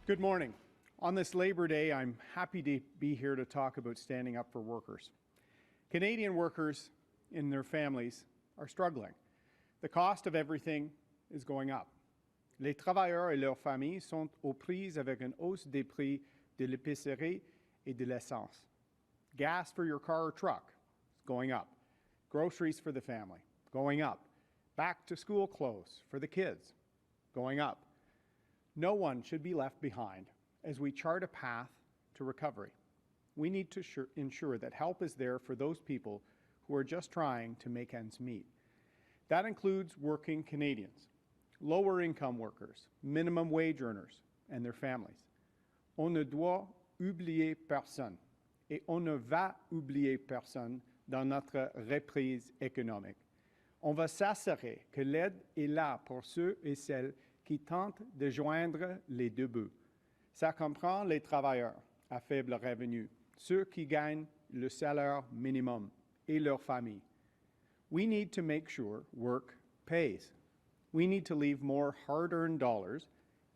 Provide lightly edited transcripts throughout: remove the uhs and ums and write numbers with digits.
Good morning. On this Labor Day, I'm happy to be here to talk about standing up for workers. Canadian workers and their families are struggling. The cost of everything is going up. Les travailleurs et leurs familles sont aux prises avec une hausse des prix de l'épicerie et de l'essence. Gas for your car or truck is going up. Groceries for the family, going up. Back to school clothes for the kids, going up. No one should be left behind as we chart a path to recovery. We need to ensure that help is there for those people who are just trying to make ends meet. That includes working Canadians, lower income workers, minimum wage earners, and their families. On ne doit oublier personne, et on ne va oublier personne dans notre reprise économique. On va s'assurer que l'aide est là pour ceux et celles qui tentent de joindre les deux bouts. Ça comprend les travailleurs à faible revenu, ceux qui gagnent le salaire minimum et leurs familles. We need to make sure work pays. We need to leave more hard-earned dollars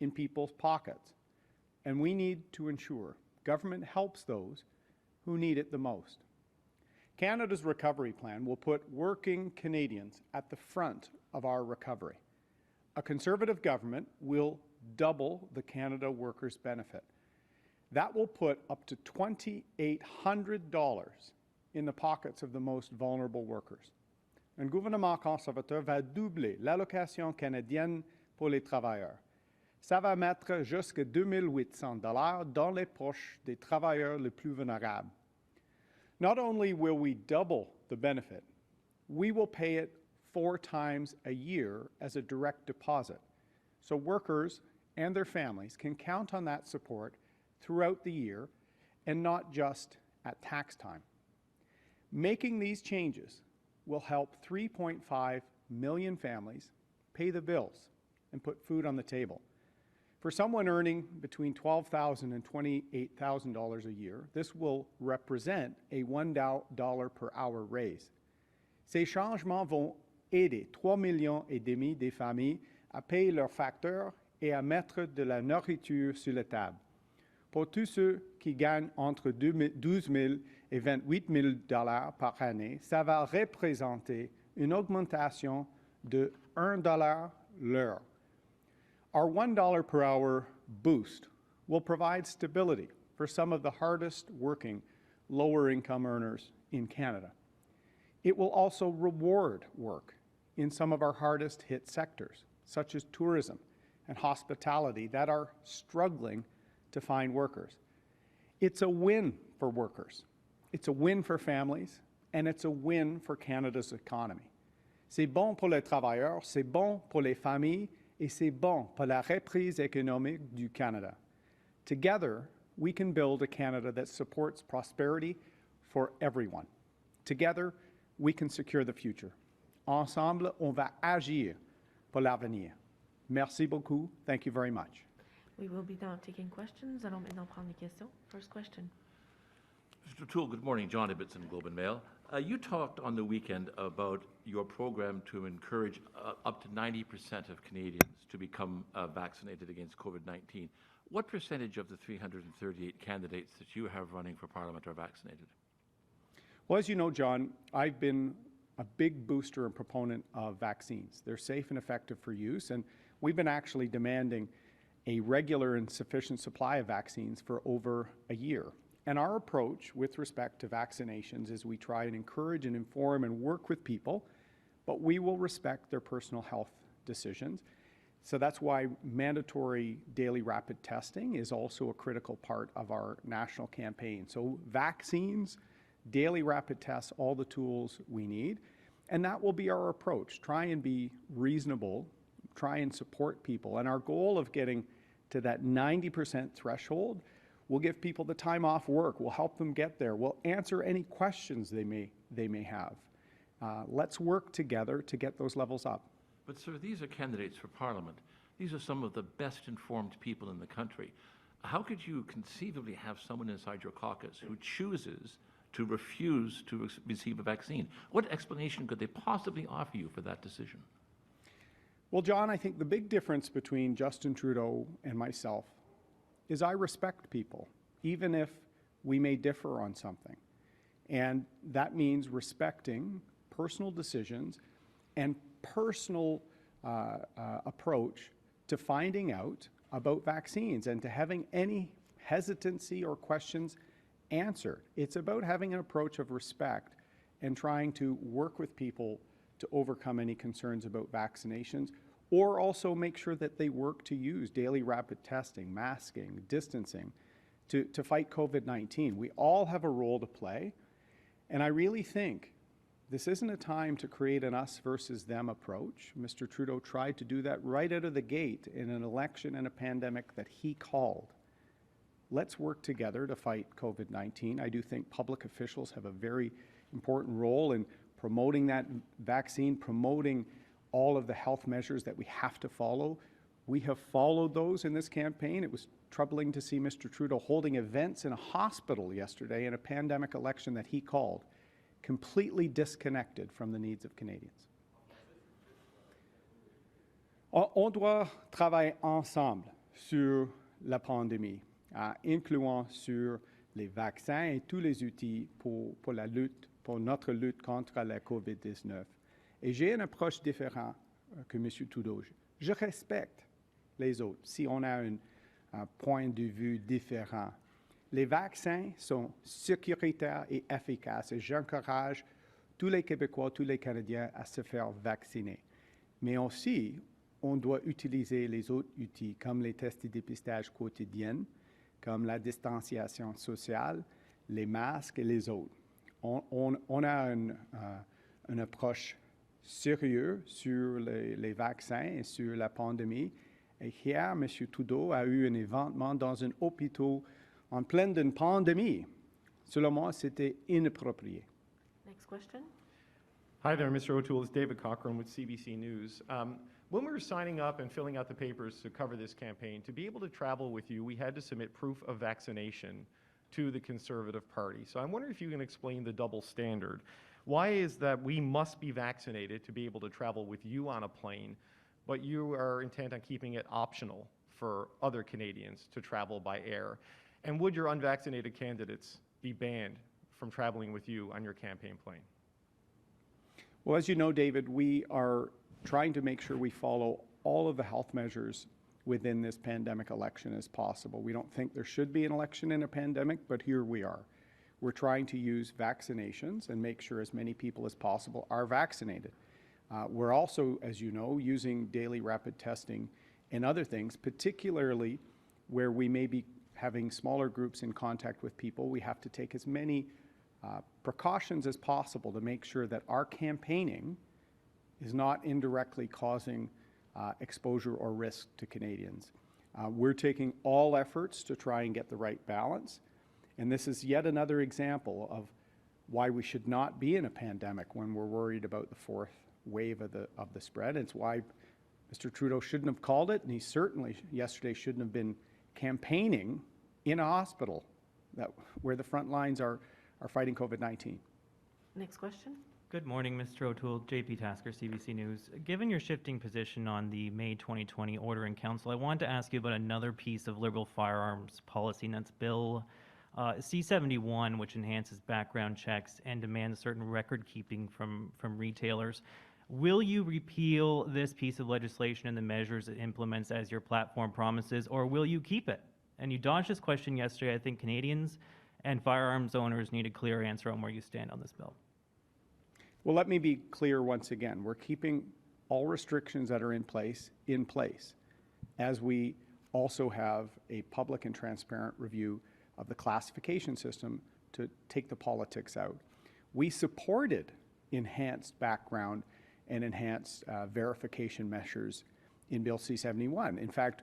in people's pockets. And we need to ensure government helps those who need it the most. Canada's recovery plan will put working Canadians at the front of our recovery. A Conservative government will double the Canada Workers' Benefit. That will put up to $2,800 in the pockets of the most vulnerable workers. Un gouvernement conservateur va doubler l'allocation canadienne pour les travailleurs. Ça va mettre jusqu'à $2,800 dans les poches des travailleurs les plus vulnérables. Not only will we double the benefit, we will pay it 4 times a year as a direct deposit. So workers and their families can count on that support throughout the year and not just at tax time. Making these changes will help 3.5 million families pay the bills and put food on the table. For someone earning between $12,000 and $28,000 a year, this will represent a $1 per hour raise. Ces changements vont aider 3,5 millions des familles à payer leurs facteurs et à mettre de la nourriture sur la table. Pour tous ceux qui gagnent entre 12 000 et 28 000 $ par année, ça va représenter une augmentation de $1 l'heure. Our $1 per hour boost will provide stability for some of the hardest working lower income earners in Canada. It will also reward work in some of our hardest hit sectors, such as tourism and hospitality, that are struggling to find workers. It's a win for workers, it's a win for families, and it's a win for Canada's economy. C'est bon pour les travailleurs, c'est bon pour les familles, et c'est bon pour la reprise économique du Canada. Together, we can build a Canada that supports prosperity for everyone. Together, we can secure the future. Ensemble, on va agir pour l'avenir. Merci beaucoup. Thank you very much. We will be now taking questions. Allons maintenant prendre les questions. First question. Mr. O'Toole, good morning. John Ibbotson, Globe and Mail. You talked on the weekend about your program to encourage up to 90% of Canadians to become vaccinated against COVID-19. What percentage of the 338 candidates that you have running for Parliament are vaccinated? Well, as you know, John, I've been a big booster and proponent of vaccines. They're safe and effective for use, and we've been actually demanding a regular and sufficient supply of vaccines for over a year. And our approach with respect to vaccinations is we try and encourage and inform and work with people, but we will respect their personal health decisions. So that's why mandatory daily rapid testing is also a critical part of our national campaign. So vaccines, daily rapid tests, all the tools we need, and that will be our approach. Try and be reasonable, try and support people. And our goal of getting to that 90% threshold will give people the time off work. We'll help them get there. We'll answer any questions they may have. Let's work together to get those levels up. But, sir, these are candidates for Parliament. These are some of the best informed people in the country. How could you conceivably have someone inside your caucus who chooses to refuse to receive a vaccine? What explanation could they possibly offer you for that decision? Well, John, I think the big difference between Justin Trudeau and myself is I respect people, even if we may differ on something. And that means respecting personal decisions and personal approach to finding out about vaccines and to having any hesitancy or questions answered. It's about having an approach of respect and trying to work with people to overcome any concerns about vaccinations, or also make sure that they work to use daily rapid testing, masking, distancing to fight COVID-19. We all have a role to play, and I really think this isn't a time to create an us versus them approach. Mr. Trudeau tried to do that right out of the gate in an election and a pandemic that he called. Let's work together to fight COVID-19. I do think public officials have a very important role in promoting that vaccine, promoting all of the health measures that we have to follow. We have followed those in this campaign. It was troubling to see Mr. Trudeau holding events in a hospital yesterday in a pandemic election that he called, completely disconnected from the needs of Canadians. On doit travailler ensemble sur la pandémie, incluant sur les vaccins et tous les outils pour notre lutte contre la COVID-19. Et j'ai une approche différente que M. Trudeau. Je respecte les autres si on a un point de vue différent. Les vaccins sont sécuritaires et efficaces et j'encourage tous les Québécois, tous les Canadiens à se faire vacciner. Mais aussi, on doit utiliser les autres outils comme les tests de dépistage quotidiens, comme la distanciation sociale, les masques et les autres. On a une approche sérieuse sur les vaccins et sur la pandémie. Et hier, M. Trudeau a eu un événement dans un hôpital en pleine d'une pandémie. Selon moi, c'était inapproprié. Next question. Hi there, Mr. O'Toole. It's David Cochran with CBC News. When we were signing up and filling out the papers to cover this campaign, to be able to travel with you, we had to submit proof of vaccination to the Conservative Party. So I'm wondering if you can explain the double standard. Why is that we must be vaccinated to be able to travel with you on a plane, but you are intent on keeping it optional for other Canadians to travel by air? And would your unvaccinated candidates be banned from traveling with you on your campaign plane? Well, as you know, David, we are trying to make sure we follow all of the health measures within this pandemic election as possible. We don't think there should be an election in a pandemic, but here we are. We're trying to use vaccinations and make sure as many people as possible are vaccinated. We're also, as you know, using daily rapid testing and other things, particularly where we may be having smaller groups in contact with people. We have to take as many precautions as possible to make sure that our campaigning is not indirectly causing exposure or risk to Canadians. We're taking all efforts to try and get the right balance, and this is yet another example of why we should not be in a pandemic when we're worried about the fourth wave of the spread. It's why Mr. Trudeau shouldn't have called it, and he certainly yesterday shouldn't have been campaigning in a hospital where the front lines are fighting COVID-19. Next question. Good morning, Mr. O'Toole. JP Tasker, CBC News. Given your shifting position on the May 2020 order in council, I wanted to ask you about another piece of Liberal firearms policy, and that's Bill C-71, which enhances background checks and demands certain record keeping from retailers. Will you repeal this piece of legislation and the measures it implements as your platform promises, or will you keep it? And you dodged this question yesterday. I think Canadians and firearms owners need a clear answer on where you stand on this bill. Well, let me be clear once again. We're keeping all restrictions that are in place, as we also have a public and transparent review of the classification system to take the politics out. We supported enhanced background and enhanced verification measures in Bill C-71. In fact,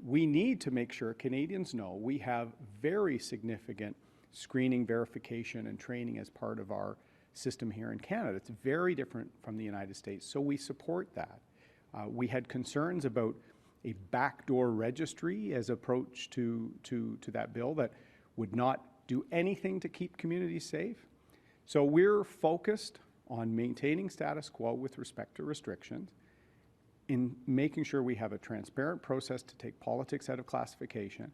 we need to make sure Canadians know we have very significant screening, verification, and training as part of our system here in Canada. It's very different from the United States, so we support that. We had concerns about a backdoor registry as approach to that bill that would not do anything to keep communities safe. So we're focused on maintaining status quo with respect to restrictions, in making sure we have a transparent process to take politics out of classification,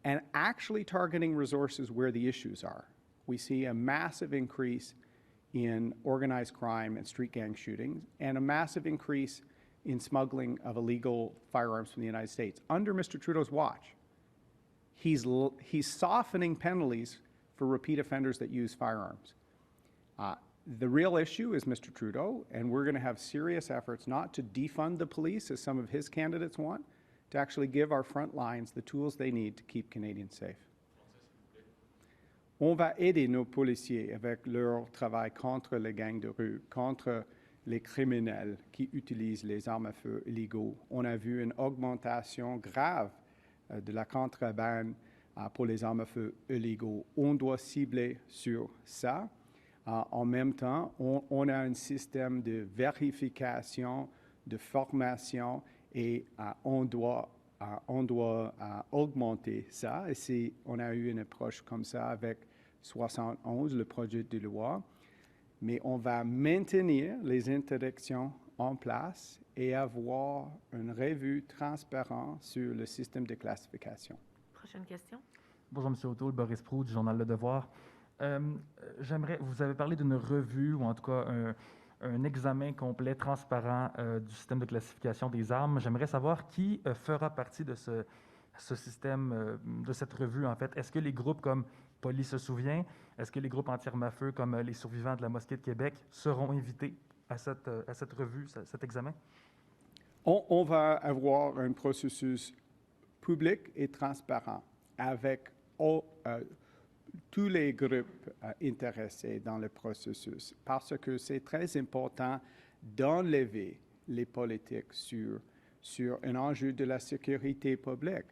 and actually targeting resources where the issues are. We see a massive increase in organized crime and street gang shootings, and a massive increase in smuggling of illegal firearms from the United States. Under Mr. Trudeau's watch, he's softening penalties for repeat offenders that use firearms. The real issue is Mr. Trudeau, and we're going to have serious efforts not to defund the police, as some of his candidates want, to actually give our front lines the tools they need to keep Canadians safe. On va aider nos policiers avec leur travail contre les gangs de rue, contre les criminels qui utilisent les armes à feu illégaux. On a vu une augmentation grave de la contrebande pour les armes à feu illégaux. On doit cibler sur ça. En même temps, on a un système de vérification, de formation, et on doit augmenter ça. Et on a eu une approche comme ça avec 71, le projet de loi. Mais on va maintenir les interdictions en place et avoir une revue transparente sur le système de classification. Prochaine question. Bonjour, M. O'Toole, Boris Proulx du journal Le Devoir. Vous avez parlé d'une revue, ou en tout cas un examen complet, transparent du système de classification des armes. J'aimerais savoir qui fera partie de ce système, de cette revue, en fait. Est-ce que les groupes comme Police se souvient, est-ce que les groupes anti-armes à feu comme les survivants de la mosquée de Québec seront invités à cette revue, cet examen? On va avoir un processus public et transparent avec tous les groupes intéressés dans le processus, parce que c'est très important d'enlever les politiques sur un enjeu de la sécurité publique.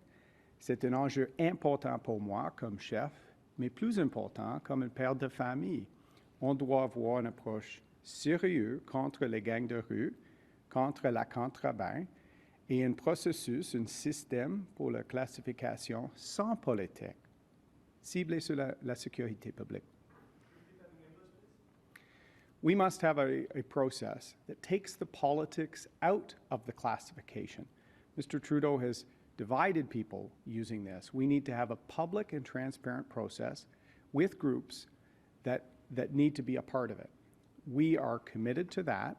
C'est un enjeu important pour moi comme chef, mais plus important comme un père de famille. On doit avoir une approche sérieuse contre les gangs de rue, contre la contrebande, et un processus, un système pour la classification sans politique, ciblé sur la sécurité publique. We must have a process that takes the politics out of the classification. Mr. Trudeau has divided people using this. We need to have a public and transparent process with groups that need to be a part of it. We are committed to that,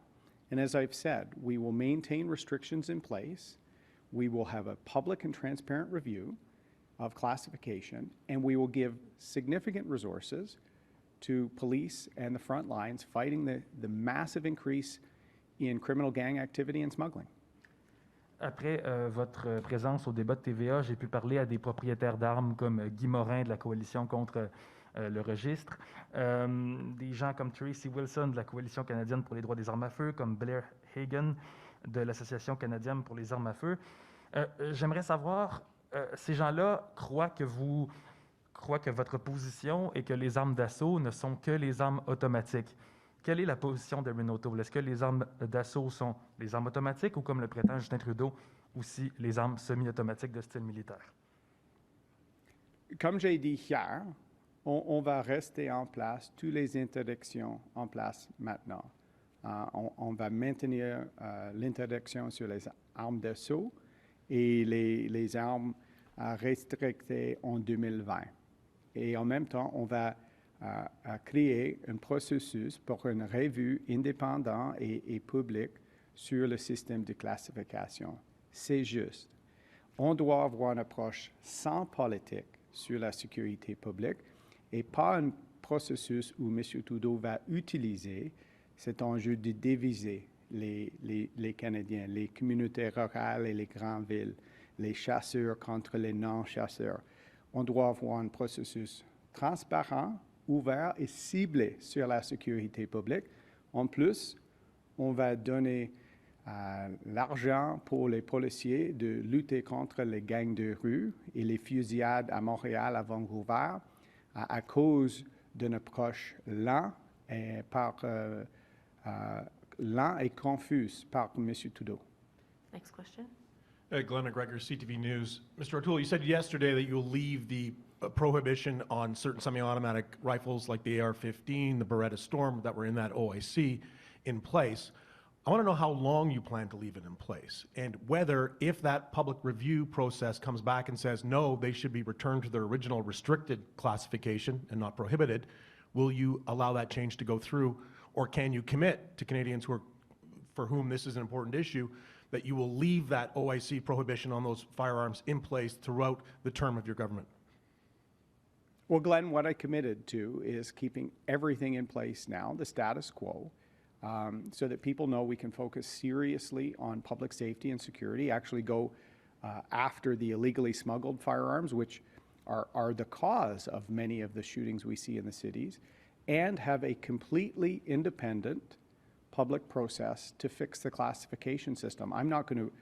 and as I've said, we will maintain restrictions in place. We will have a public and transparent review of classification, and we will give significant resources to police and the front lines fighting the massive increase in criminal gang activity and smuggling. Après votre présence au débat de TVA, j'ai pu parler à des propriétaires d'armes comme Guy Morin de la Coalition contre le registre, des gens comme Tracy Wilson de la Coalition canadienne pour les droits des armes à feu, comme Blair Hagan de l'Association canadienne pour les armes à feu. J'aimerais savoir, ces gens-là croient que votre position est que les armes d'assaut ne sont que les armes automatiques. Quelle est la position d'Erin O'Toole? Est-ce que les armes d'assaut sont les armes automatiques ou, comme le prétend Justin Trudeau, aussi les armes semi-automatiques de style militaire? Comme j'ai dit hier, on va rester en place, toutes les interdictions en place maintenant. On va maintenir l'interdiction sur les armes d'assaut et les armes restrictées en 2020. Et en même temps, on va créer un processus pour une revue indépendante et publique sur le système de classification. C'est juste. On doit avoir une approche sans politique sur la sécurité publique et pas un processus où M. Trudeau va utiliser cet enjeu de diviser les Canadiens, les communautés rurales et les grandes villes, les chasseurs contre les non-chasseurs. On doit avoir un processus transparent, ouvert et ciblé sur la sécurité publique. En plus, on va donner l'argent pour les policiers de lutter contre les gangs de rue et les fusillades à Montréal, à Vancouver, à cause d'une approche lente et confuse par M. Trudeau. Next question. Glenn McGregor, CTV News. Mr. O'Toole, you said yesterday that you'll leave the prohibition on certain semi-automatic rifles like the AR-15, the Beretta Storm that were in that OIC in place. I want to know how long you plan to leave it in place, and whether, if that public review process comes back and says, no, they should be returned to their original restricted classification and not prohibited, will you allow that change to go through, or can you commit to Canadians for whom this is an important issue, that you will leave that OIC prohibition on those firearms in place throughout the term of your government? Well, Glenn, what I committed to is keeping everything in place now, the status quo, so that people know we can focus seriously on public safety and security, actually go after the illegally smuggled firearms, which are the cause of many of the shootings we see in the cities, and have a completely independent public process to fix the classification system. I'm not going to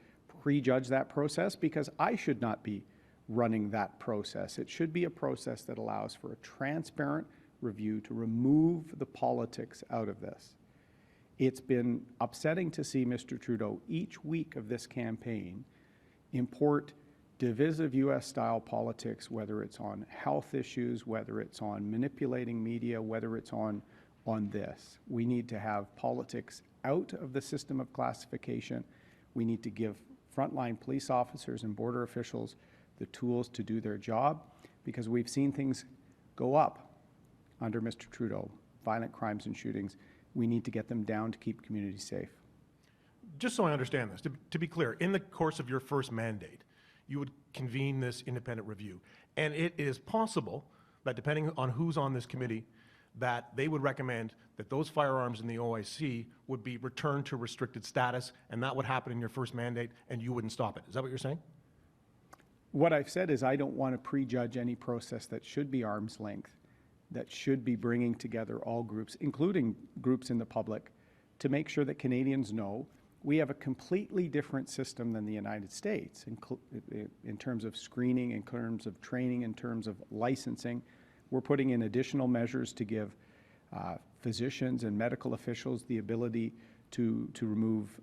prejudge that process because I should not be running that process. It should be a process that allows for a transparent review to remove the politics out of this. It's been upsetting to see Mr. Trudeau each week of this campaign import divisive U.S.-style politics, whether it's on health issues, whether it's on manipulating media, whether it's on this. We need to have politics out of the system of classification. We need to give frontline police officers and border officials the tools to do their job, because we've seen things go up under Mr. Trudeau, violent crimes and shootings. We need to get them down to keep communities safe. Just so I understand this, to be clear, in the course of your first mandate, you would convene this independent review. And it is possible that, depending on who's on this committee, that they would recommend that those firearms in the OIC would be returned to restricted status, and that would happen in your first mandate, and you wouldn't stop it. Is that what you're saying? What I've said is I don't want to prejudge any process that should be arm's length, that should be bringing together all groups, including groups in the public, to make sure that Canadians know we have a completely different system than the United States in terms of screening, in terms of training, in terms of licensing. We're putting in additional measures to give physicians and medical officials the ability to remove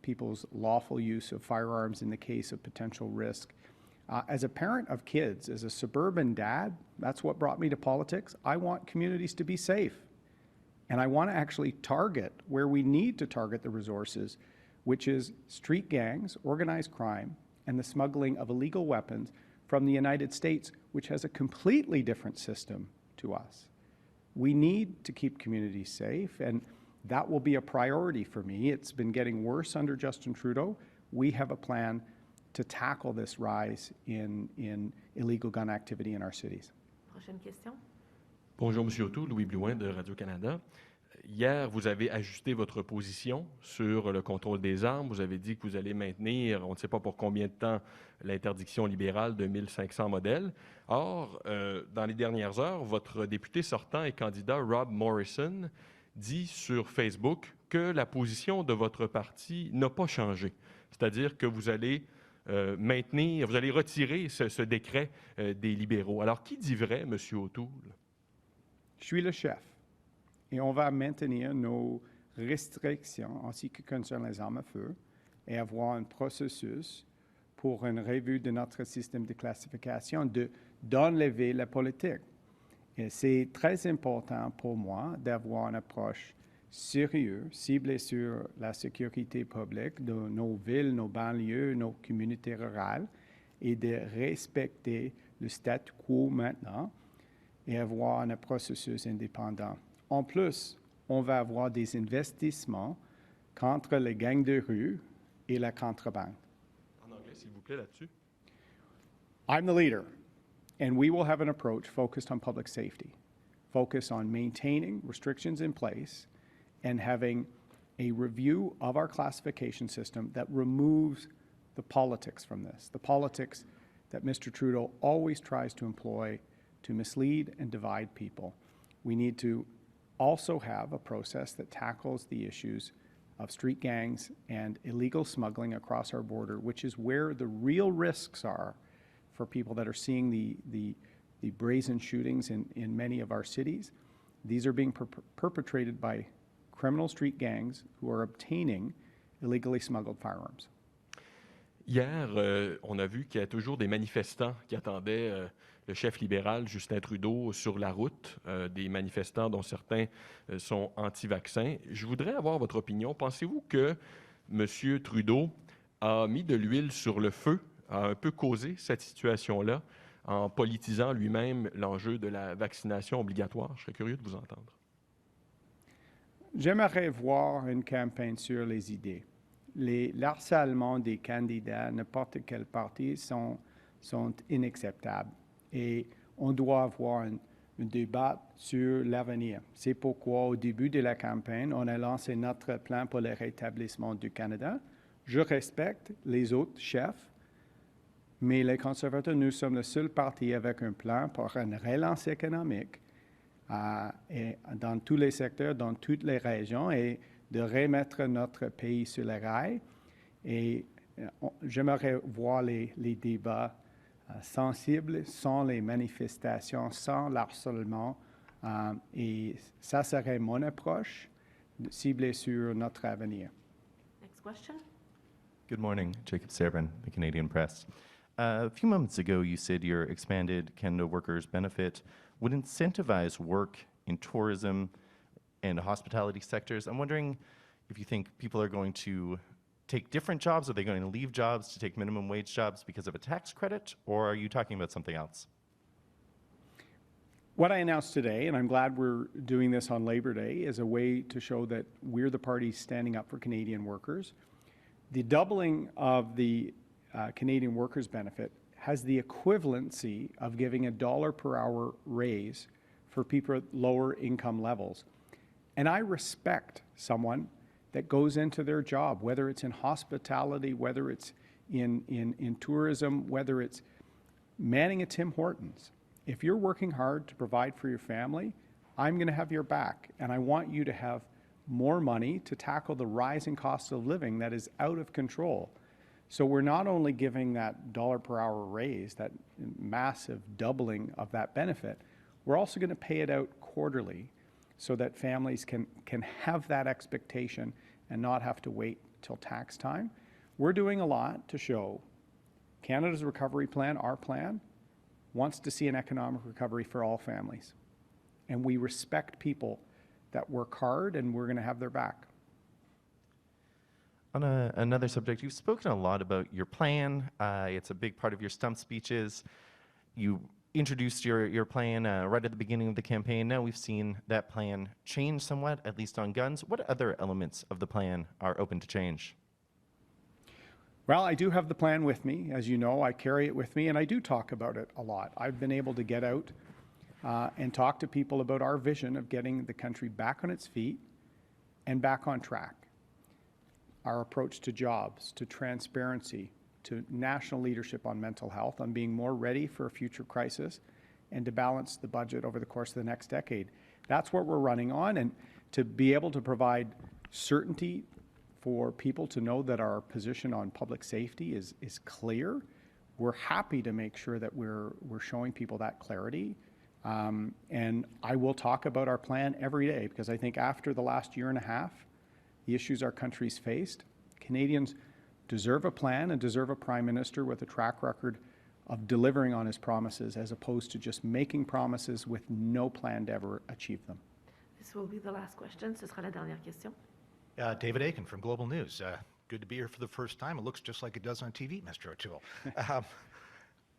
people's lawful use of firearms in the case of potential risk. As a parent of kids, as a suburban dad, that's what brought me to politics. I want communities to be safe. And I want to actually target where we need to target the resources, which is street gangs, organized crime, and the smuggling of illegal weapons from the United States, which has a completely different system to us. We need to keep communities safe, and that will be a priority for me. It's been getting worse under Justin Trudeau. We have a plan to tackle this rise in illegal gun activity in our cities. Prochaine question. Bonjour, M. O'Toole, Louis Blouin de Radio-Canada. Hier, vous avez ajusté votre position sur le contrôle des armes. Vous avez dit que vous allez maintenir, on ne sait pas pour combien de temps, l'interdiction libérale de 1500 modèles. Or, dans les dernières heures, votre député sortant et candidat Rob Morrison dit sur Facebook que la position de votre parti n'a pas changé. C'est-à-dire que vous allez maintenir, vous allez retirer ce décret des libéraux. Alors, qui dit vrai, M. O'Toole? Je suis le chef et on va maintenir nos restrictions en ce qui concerne les armes à feu et avoir un processus pour une revue de notre système de classification, d'enlever la politique. Et c'est très important pour moi d'avoir une approche sérieuse, ciblée sur la sécurité publique de nos villes, nos banlieues, nos communautés rurales, et de respecter le statu quo maintenant et avoir un processus indépendant. En plus, on va avoir des investissements contre les gangs de rue et la contrebande. En anglais, s'il vous plaît, là-dessus. I'm the leader, and we will have an approach focused on public safety, focused on maintaining restrictions in place and having a review of our classification system that removes the politics from this, the politics that Mr. Trudeau always tries to employ to mislead and divide people. We need to also have a process that tackles the issues of street gangs and illegal smuggling across our border, which is where the real risks are for people that are seeing the brazen shootings in many of our cities. These are being perpetrated by criminal street gangs who are obtaining illegally smuggled firearms. Hier, on a vu qu'il y a toujours des manifestants qui attendaient le chef libéral Justin Trudeau sur la route, des manifestants dont certains sont anti-vaccins. Je voudrais avoir votre opinion. Pensez-vous que M. Trudeau a mis de l'huile sur le feu, a un peu causé cette situation-là en politisant lui-même l'enjeu de la vaccination obligatoire? Je serais curieux de vous entendre. J'aimerais voir une campagne sur les idées. L'harcèlement des candidats, n'importe quel parti, sont inacceptables. Et on doit avoir un débat sur l'avenir. C'est pourquoi, au début de la campagne, on a lancé notre plan pour le rétablissement du Canada. Je respecte les autres chefs, mais les conservateurs, nous sommes le seul parti avec un plan pour une relance économique et dans tous les secteurs, dans toutes les régions, et de remettre notre pays sur les rails. Et j'aimerais voir les débats sensibles, sans les manifestations, sans l'harcèlement. Et ça serait mon approche, ciblée sur notre avenir. Next question. Good morning, Jacob Serban, the Canadian Press. A few moments ago, you said your expanded Canada Workers benefit would incentivize work in tourism and hospitality sectors. I'm wondering if you think people are going to take different jobs? Are they going to leave jobs to take minimum wage jobs because of a tax credit? Or are you talking about something else? What I announced today, and I'm glad we're doing this on Labor Day, is a way to show that we're the party standing up for Canadian workers. The doubling of the Canadian workers benefit has the equivalency of giving $1 per hour raise for people at lower income levels. And I respect someone that goes into their job, whether it's in hospitality, whether it's in tourism, whether it's manning a Tim Hortons. If you're working hard to provide for your family, I'm going to have your back. And I want you to have more money to tackle the rising cost of living that is out of control. So we're not only giving that $1 per hour raise, that massive doubling of that benefit, we're also going to pay it out quarterly so that families can have that expectation and not have to wait till tax time. We're doing a lot to show Canada's recovery plan, our plan, wants to see an economic recovery for all families. And we respect people that work hard, and we're going to have their back. On another subject, you've spoken a lot about your plan. It's a big part of your stump speeches. You introduced your plan right at the beginning of the campaign. Now we've seen that plan change somewhat, at least on guns. What other elements of the plan are open to change? Well, I do have the plan with me. As you know, I carry it with me, and I do talk about it a lot. I've been able to get out and talk to people about our vision of getting the country back on its feet and back on track. Our approach to jobs, to transparency, to national leadership on mental health, on being more ready for a future crisis, and to balance the budget over the course of the next decade. That's what we're running on, and to be able to provide certainty for people to know that our position on public safety is clear. We're happy to make sure that we're showing people that clarity. And I will talk about our plan every day, because I think after the last year and a half, the issues our country's faced, Canadians deserve a plan and deserve a Prime Minister with a track record of delivering on his promises, as opposed to just making promises with no plan to ever achieve them. This will be the last question. Ce sera la dernière question. David Aiken from Global News. Good to be here for the first time. It looks just like it does on TV, Mr. O'Toole.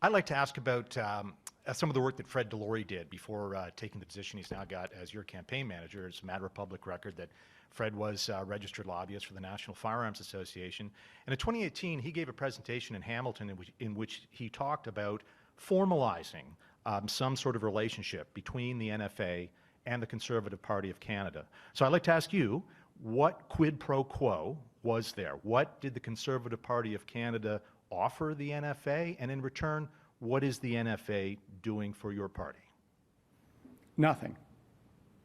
I'd like to ask about some of the work that Fred Delory did before taking the position he's now got as your campaign manager. It's a matter of public record that Fred was a registered lobbyist for the National Firearms Association. And in 2018, he gave a presentation in Hamilton in which he talked about formalizing some sort of relationship between the NFA and the Conservative Party of Canada. So I'd like to ask you, what quid pro quo was there? What did the Conservative Party of Canada offer the NFA? And in return, what is the NFA doing for your party? Nothing.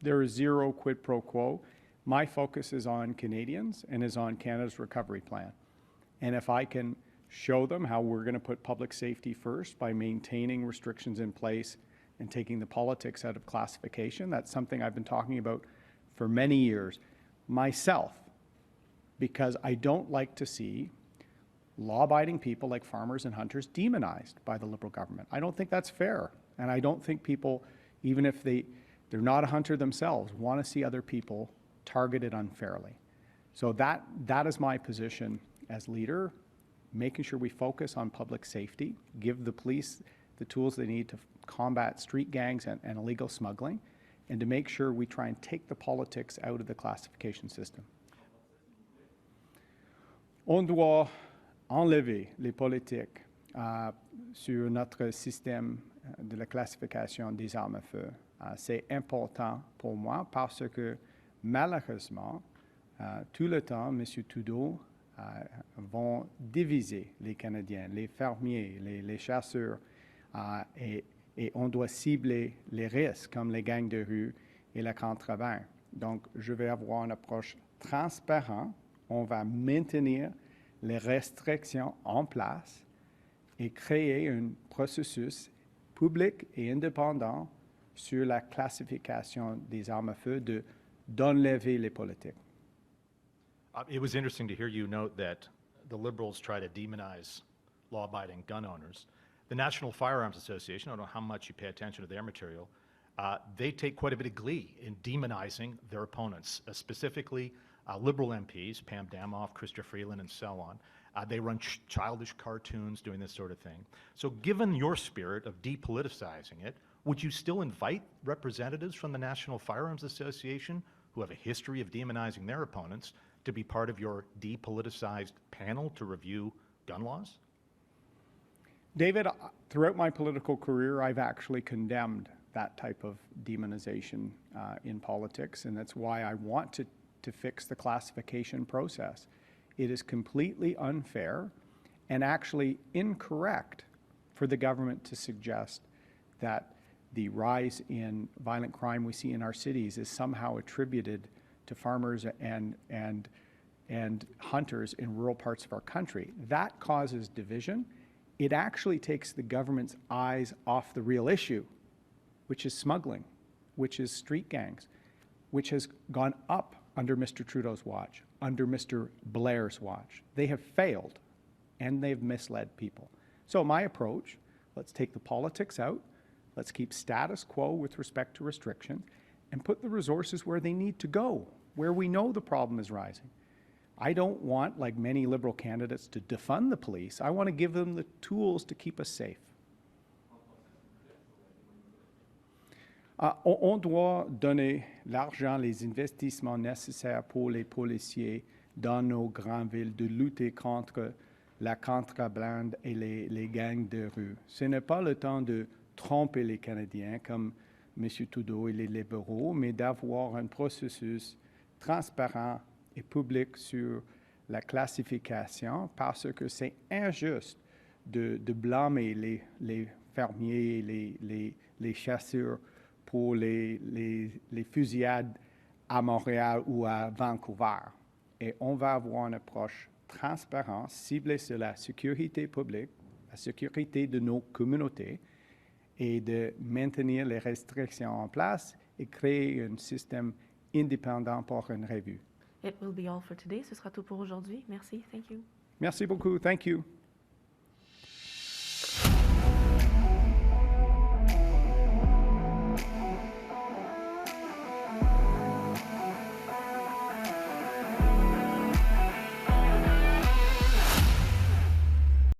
There is zero quid pro quo. My focus is on Canadians and is on Canada's recovery plan. And if I can show them how we're going to put public safety first by maintaining restrictions in place and taking the politics out of classification, that's something I've been talking about for many years myself, because I don't like to see law-abiding people like farmers and hunters demonized by the Liberal government. I don't think that's fair, and I don't think people, even if they're not a hunter themselves, want to see other people targeted unfairly. So that is my position as leader, making sure we focus on public safety, give the police the tools they need to combat street gangs and illegal smuggling, and to make sure we try and take the politics out of the classification system. On doit enlever les politiques sur notre système de la classification des armes à feu. C'est important pour moi parce que malheureusement, tout le temps, M. Trudeau vont diviser les Canadiens, les fermiers, les chasseurs, et on doit cibler les risques comme les gangs de rue et la contrebande. Donc, je vais avoir une approche transparente. On va maintenir les restrictions en place et créer un processus public et indépendant sur la classification des armes à feu, d'enlever les politiques. It was interesting to hear you note that the Liberals try to demonize law-abiding gun owners. The National Firearms Association, I don't know how much you pay attention to their material, they take quite a bit of glee in demonizing their opponents, specifically Liberal MPs, Pam Damoff, Chrystia Freeland, and so on. They run childish cartoons doing this sort of thing. So given your spirit of depoliticizing it, would you still invite representatives from the National Firearms Association who have a history of demonizing their opponents to be part of your depoliticized panel to review gun laws? David, throughout my political career, I've actually condemned that type of demonization in politics, and that's why I want to fix the classification process. It is completely unfair and actually incorrect for the government to suggest that the rise in violent crime we see in our cities is somehow attributed to farmers and hunters in rural parts of our country. That causes division. It actually takes the government's eyes off the real issue, which is smuggling, which is street gangs, which has gone up under Mr. Trudeau's watch, under Mr. Blair's watch. They have failed, and they've misled people. So my approach, let's take the politics out, let's keep status quo with respect to restrictions, and put the resources where they need to go, where we know the problem is rising. I don't want, like many Liberal candidates, to defund the police. I want to give them the tools to keep us safe. On doit donner l'argent, les investissements nécessaires pour les policiers dans nos grandes villes de lutter contre la contrebande et les gangs de rue. Ce n'est pas le temps de tromper les Canadiens comme M. Trudeau et les libéraux, mais d'avoir un processus transparent et public sur la classification parce que c'est injuste de blâmer les fermiers, les chasseurs pour les fusillades à Montréal ou à Vancouver. Et on va avoir une approche transparente, ciblée sur la sécurité publique, la sécurité de nos communautés, et de maintenir les restrictions en place et créer un système indépendant pour une revue. It will be all for today. Ce sera tout pour aujourd'hui. Merci. Thank you. Merci beaucoup. Thank you.